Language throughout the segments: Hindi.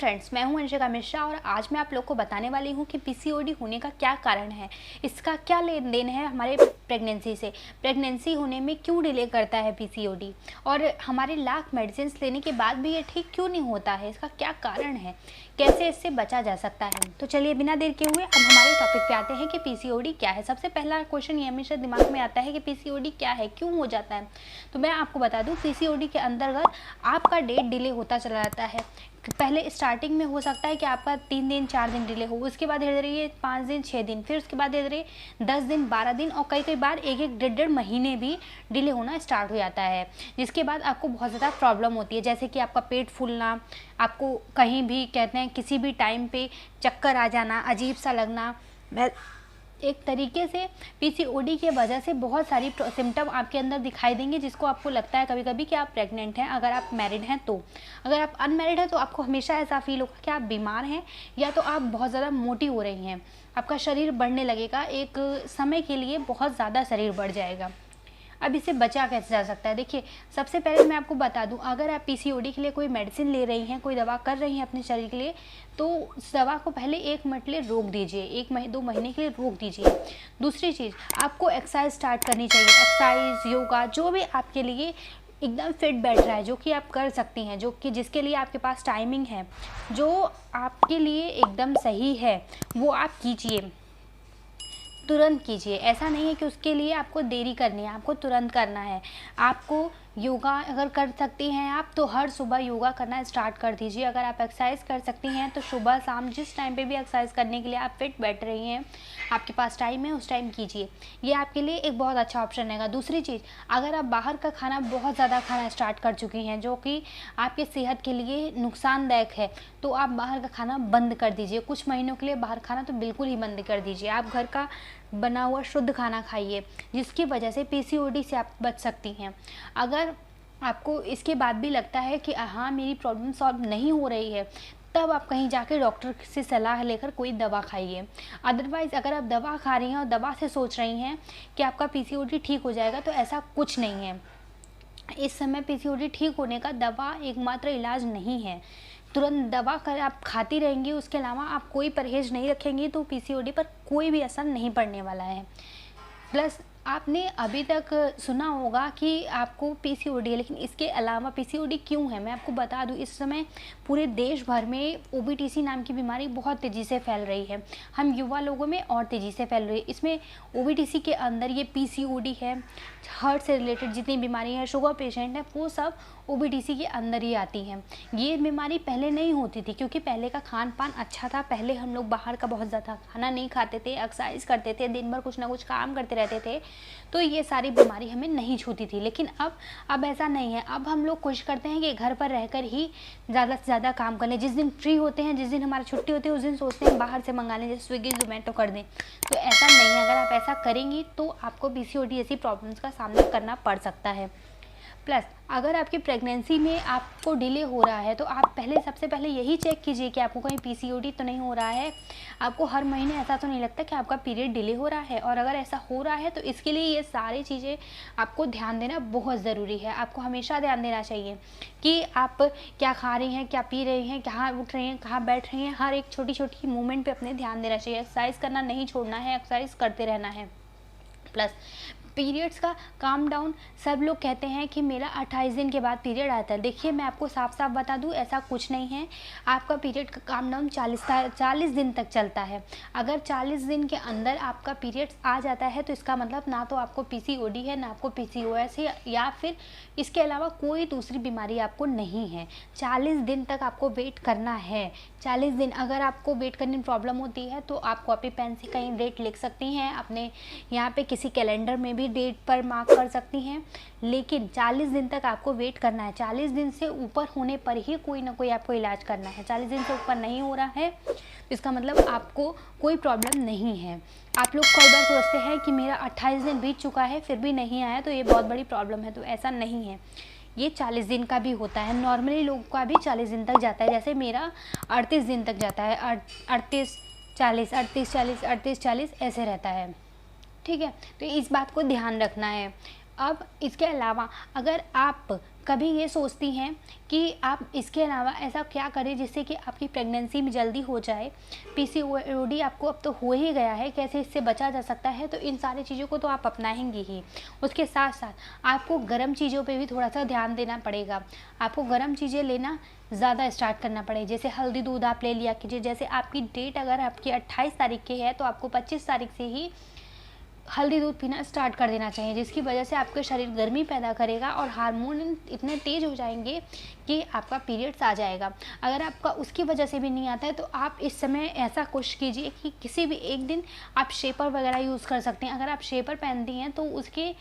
फ्रेंड्स, मैं हूं अंशिका मिश्रा और आज मैं आप लोग को बताने वाली हूं कि पीसीओडी होने का क्या कारण है, इसका क्या लेन देन है हमारे प्रेगनेंसी से, प्रेगनेंसी होने में क्यों डिले करता है पीसीओडी और हमारे लाख मेडिसिन लेने के बाद भी ये ठीक क्यों नहीं होता है, इसका क्या कारण है, कैसे इससे बचा जा सकता है। तो चलिए बिना देर के हुए अब हमारे टॉपिक पे आते हैं कि पीसीओडी क्या है। सबसे पहला क्वेश्चन ये हमेशा दिमाग में आता है कि पीसीओडी क्या है, क्यों हो जाता है। तो मैं आपको बता दूं, पीसीओडी के अंतर्गत आपका डेट डिले होता चला जाता है। पहले स्टार्टिंग में हो सकता है कि आपका 3 दिन 4 दिन डिले हो, उसके बाद धीरे धीरे ये 5 दिन 6 दिन, फिर उसके बाद धीरे धीरे 10 दिन 12 दिन और कई बार एक डेढ़ महीने भी डिले होना स्टार्ट हो जाता है, जिसके बाद आपको बहुत ज़्यादा प्रॉब्लम होती है, जैसे कि आपका पेट फूलना, आपको कहीं भी कहते हैं किसी भी टाइम पे चक्कर आ जाना, अजीब सा लगना। एक तरीके से पीसीओडी की वजह से बहुत सारी सिम्टम आपके अंदर दिखाई देंगे, जिसको आपको लगता है कभी कभी कि आप प्रेग्नेंट हैं। अगर आप मैरिड हैं तो, अगर आप अनमैरिड हैं तो आपको हमेशा ऐसा फील होगा कि आप बीमार हैं या तो आप बहुत ज़्यादा मोटी हो रही हैं, आपका शरीर बढ़ने लगेगा, एक समय के लिए बहुत ज़्यादा शरीर बढ़ जाएगा। अब इससे बचा कैसे जा सकता है। देखिए, सबसे पहले मैं आपको बता दूं, अगर आप पीसीओडी के लिए कोई मेडिसिन ले रही हैं, कोई दवा कर रही हैं अपने शरीर के लिए, तो उस दवा को पहले 1 मिनट के लिए रोक दीजिए, 1-2 महीने के लिए रोक दीजिए। दूसरी चीज़, आपको एक्सरसाइज स्टार्ट करनी चाहिए, एक्सरसाइज योगा जो भी आपके लिए एकदम फिट बैठ रहा है, जो कि आप कर सकती हैं, जो कि जिसके लिए आपके पास टाइमिंग है, जो आपके लिए एकदम सही है, वो आप कीजिए, तुरंत कीजिए। ऐसा नहीं है कि उसके लिए आपको देरी करनी है, आपको तुरंत करना है। आपको योगा अगर कर सकती हैं आप तो हर सुबह योगा करना स्टार्ट कर दीजिए। अगर आप एक्सरसाइज कर सकती हैं तो सुबह शाम जिस टाइम पे भी एक्सरसाइज करने के लिए आप फिट बैठ रही हैं, आपके पास टाइम है, उस टाइम कीजिए। ये आपके लिए एक बहुत अच्छा ऑप्शन रहेगा। दूसरी चीज़, अगर आप बाहर का खाना बहुत ज़्यादा खाना स्टार्ट कर चुकी हैं जो कि आपके सेहत के लिए नुकसानदायक है, तो आप बाहर का खाना बंद कर दीजिए। कुछ महीनों के लिए बाहर खाना तो बिल्कुल ही बंद कर दीजिए। आप घर का बना हुआ शुद्ध खाना खाइए, जिसकी वजह से पीसीओडी से आप बच सकती हैं। अगर आपको इसके बाद भी लगता है कि हाँ मेरी प्रॉब्लम सॉल्व नहीं हो रही है, तब आप कहीं जाके डॉक्टर से सलाह लेकर कोई दवा खाइए। अदरवाइज़ अगर आप दवा खा रही हैं और दवा से सोच रही हैं कि आपका पीसीओडी ठीक हो जाएगा, तो ऐसा कुछ नहीं है। इस समय पीसीओडी ठीक होने का दवा एकमात्र इलाज नहीं है। तुरंत दवा कर आप खाती रहेंगी, उसके अलावा आप कोई परहेज़ नहीं रखेंगी, तो पीसीओडी पर कोई भी असर नहीं पड़ने वाला है। प्लस आपने अभी तक सुना होगा कि आपको पीसीओडी है, लेकिन इसके अलावा पीसीओडी क्यों है मैं आपको बता दूं। इस समय पूरे देश भर में ओबीटीसी नाम की बीमारी बहुत तेज़ी से फैल रही है, हम युवा लोगों में और तेज़ी से फैल रही है। इसमें ओबीटीसी के अंदर ये पीसीओडी है, हार्ट से रिलेटेड जितनी बीमारी है, शुगर पेशेंट है, वो सब ओबीटीसी के अंदर ही आती हैं। ये बीमारी पहले नहीं होती थी, क्योंकि पहले का खान पान अच्छा था। पहले हम लोग बाहर का बहुत ज़्यादा खाना नहीं खाते थे, एक्सरसाइज करते थे, दिन भर कुछ ना कुछ काम करते रहते थे, तो ये सारी बीमारी हमें नहीं छूती थी। लेकिन अब ऐसा नहीं है। अब हम लोग कोशिश करते हैं कि घर पर रहकर ही ज़्यादा से ज़्यादा काम कर लें। जिस दिन फ्री होते हैं, जिस दिन हमारी छुट्टी होती है, उस दिन सोचते हैं बाहर से मंगा लें, जैसे स्विगी जोमेटो कर दें। तो ऐसा नहीं है। अगर आप ऐसा करेंगी तो आपको पीसीओडी जैसी प्रॉब्लम्स का सामना करना पड़ सकता है। प्लस अगर आपकी प्रेगनेंसी में आपको डिले हो रहा है, तो आप सबसे पहले यही चेक कीजिए कि आपको कहीं पीसीओडी तो नहीं हो रहा है। आपको हर महीने ऐसा तो नहीं लगता कि आपका पीरियड डिले हो रहा है, और अगर ऐसा हो रहा है तो इसके लिए ये सारी चीज़ें आपको ध्यान देना बहुत ज़रूरी है। आपको हमेशा ध्यान देना चाहिए कि आप क्या खा रही हैं, क्या पी रही हैं, कहाँ उठ रही हैं, कहाँ बैठ रही हैं। हर एक छोटी छोटी मूवमेंट पर अपने ध्यान देना चाहिए। एक्सरसाइज करना नहीं छोड़ना है, एक्सरसाइज करते रहना है। प्लस पीरियड्स का काम डाउन, सब लोग कहते हैं कि मेरा 28 दिन के बाद पीरियड आता है। देखिए, मैं आपको साफ साफ बता दूं, ऐसा कुछ नहीं है। आपका पीरियड का काम डाउन 40 दिन तक चलता है। अगर 40 दिन के अंदर आपका पीरियड्स आ जाता है, तो इसका मतलब ना तो आपको पीसीओडी है, ना आपको पीसीओएस है, या फिर इसके अलावा कोई दूसरी बीमारी आपको नहीं है। 40 दिन तक आपको वेट करना है। 40 दिन अगर आपको वेट करने में प्रॉब्लम होती है, तो आप कॉपी पेन से कहीं डेट लिख सकती हैं, अपने यहाँ पे किसी कैलेंडर में भी डेट पर मार्क कर सकती हैं। लेकिन 40 दिन तक आपको वेट करना है। 40 दिन से ऊपर होने पर ही कोई ना कोई आपको इलाज करना है। 40 दिन से ऊपर नहीं हो रहा है, तो इसका मतलब आपको कोई प्रॉब्लम नहीं है। आप लोग कई बार सोचते हैं कि मेरा 28 दिन बीत चुका है फिर भी नहीं आया, तो ये बहुत बड़ी प्रॉब्लम है। तो ऐसा नहीं है। ये 40 दिन का भी होता है। नॉर्मली लोगों का भी 40 दिन तक जाता है, जैसे मेरा 38 दिन तक जाता है। 38 40 38 40 38 40 ऐसे रहता है। ठीक है, तो इस बात को ध्यान रखना है। अब इसके अलावा अगर आप कभी ये सोचती हैं कि आप इसके अलावा ऐसा क्या करें जिससे कि आपकी प्रेगनेंसी में जल्दी हो जाए, पीसीओडी आपको अब तो हो ही गया है, कैसे इससे बचा जा सकता है, तो इन सारी चीज़ों को तो आप अपनाएंगी ही। उसके साथ साथ आपको गर्म चीज़ों पे भी थोड़ा सा ध्यान देना पड़ेगा। आपको गर्म चीज़ें लेना ज़्यादा स्टार्ट करना पड़े, जैसे हल्दी दूध आप ले लिया कीजिए। जैसे आपकी डेट अगर आपकी 28 तारीख की है तो आपको 25 तारीख से ही हल्दी दूध पीना स्टार्ट कर देना चाहिए, जिसकी वजह से आपके शरीर गर्मी पैदा करेगा और हार्मोन इतने तेज़ हो जाएंगे कि आपका पीरियड्स आ जाएगा। अगर आपका उसकी वजह से भी नहीं आता है तो आप इस समय ऐसा कोशिश कीजिए कि किसी भी एक दिन आप शेपर वगैरह यूज़ कर सकते हैं। अगर आप शेपर पहनती हैं तो उसके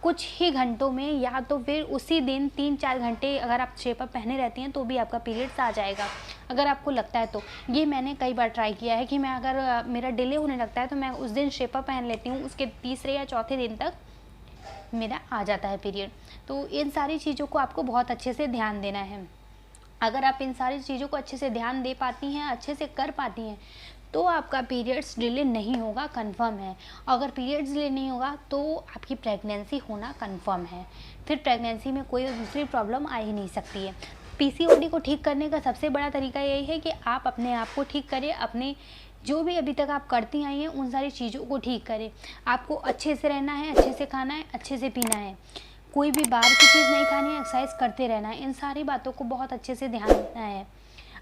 कुछ ही घंटों में या तो फिर उसी दिन 3-4 घंटे अगर आप शेपर पहने रहती हैं तो भी आपका पीरियड्स आ जाएगा, अगर आपको लगता है तो। ये मैंने कई बार ट्राई किया है कि मैं अगर मेरा डिले होने लगता है तो मैं उस दिन शेपर पहन लेती हूँ, उसके तीसरे या चौथे दिन तक मेरा आ जाता है पीरियड। तो इन सारी चीज़ों को आपको बहुत अच्छे से ध्यान देना है। अगर आप इन सारी चीज़ों को अच्छे से ध्यान दे पाती हैं, अच्छे से कर पाती हैं, तो आपका पीरियड्स डिले नहीं होगा, कंफर्म है। अगर पीरियड्स डिले नहीं होगा तो आपकी प्रेगनेंसी होना कंफर्म है। फिर प्रेगनेंसी में कोई दूसरी प्रॉब्लम आ ही नहीं सकती है। पीसीओडी को ठीक करने का सबसे बड़ा तरीका यही है कि आप अपने आप को ठीक करें, अपने जो भी अभी तक आप करती आई हैं उन सारी चीज़ों को ठीक करें। आपको अच्छे से रहना है, अच्छे से खाना है, अच्छे से पीना है, कोई भी बाहर की चीज़ नहीं खानी है, एक्सरसाइज करते रहना है। इन सारी बातों को बहुत अच्छे से ध्यान देना है।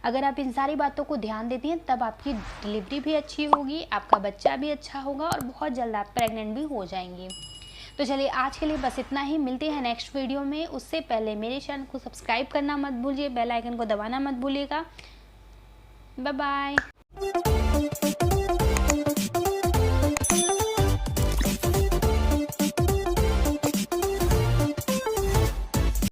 अगर आप इन सारी बातों को ध्यान देती हैं तब आपकी डिलीवरी भी अच्छी होगी, आपका बच्चा भी अच्छा होगा और बहुत जल्द आप प्रेग्नेंट भी हो जाएंगी। तो चलिए आज के लिए बस इतना ही, मिलते हैं नेक्स्ट वीडियो में। उससे पहले मेरे चैनल को सब्सक्राइब करना मत भूलिए, बेल आइकन को दबाना मत भूलिएगा। Bye bye.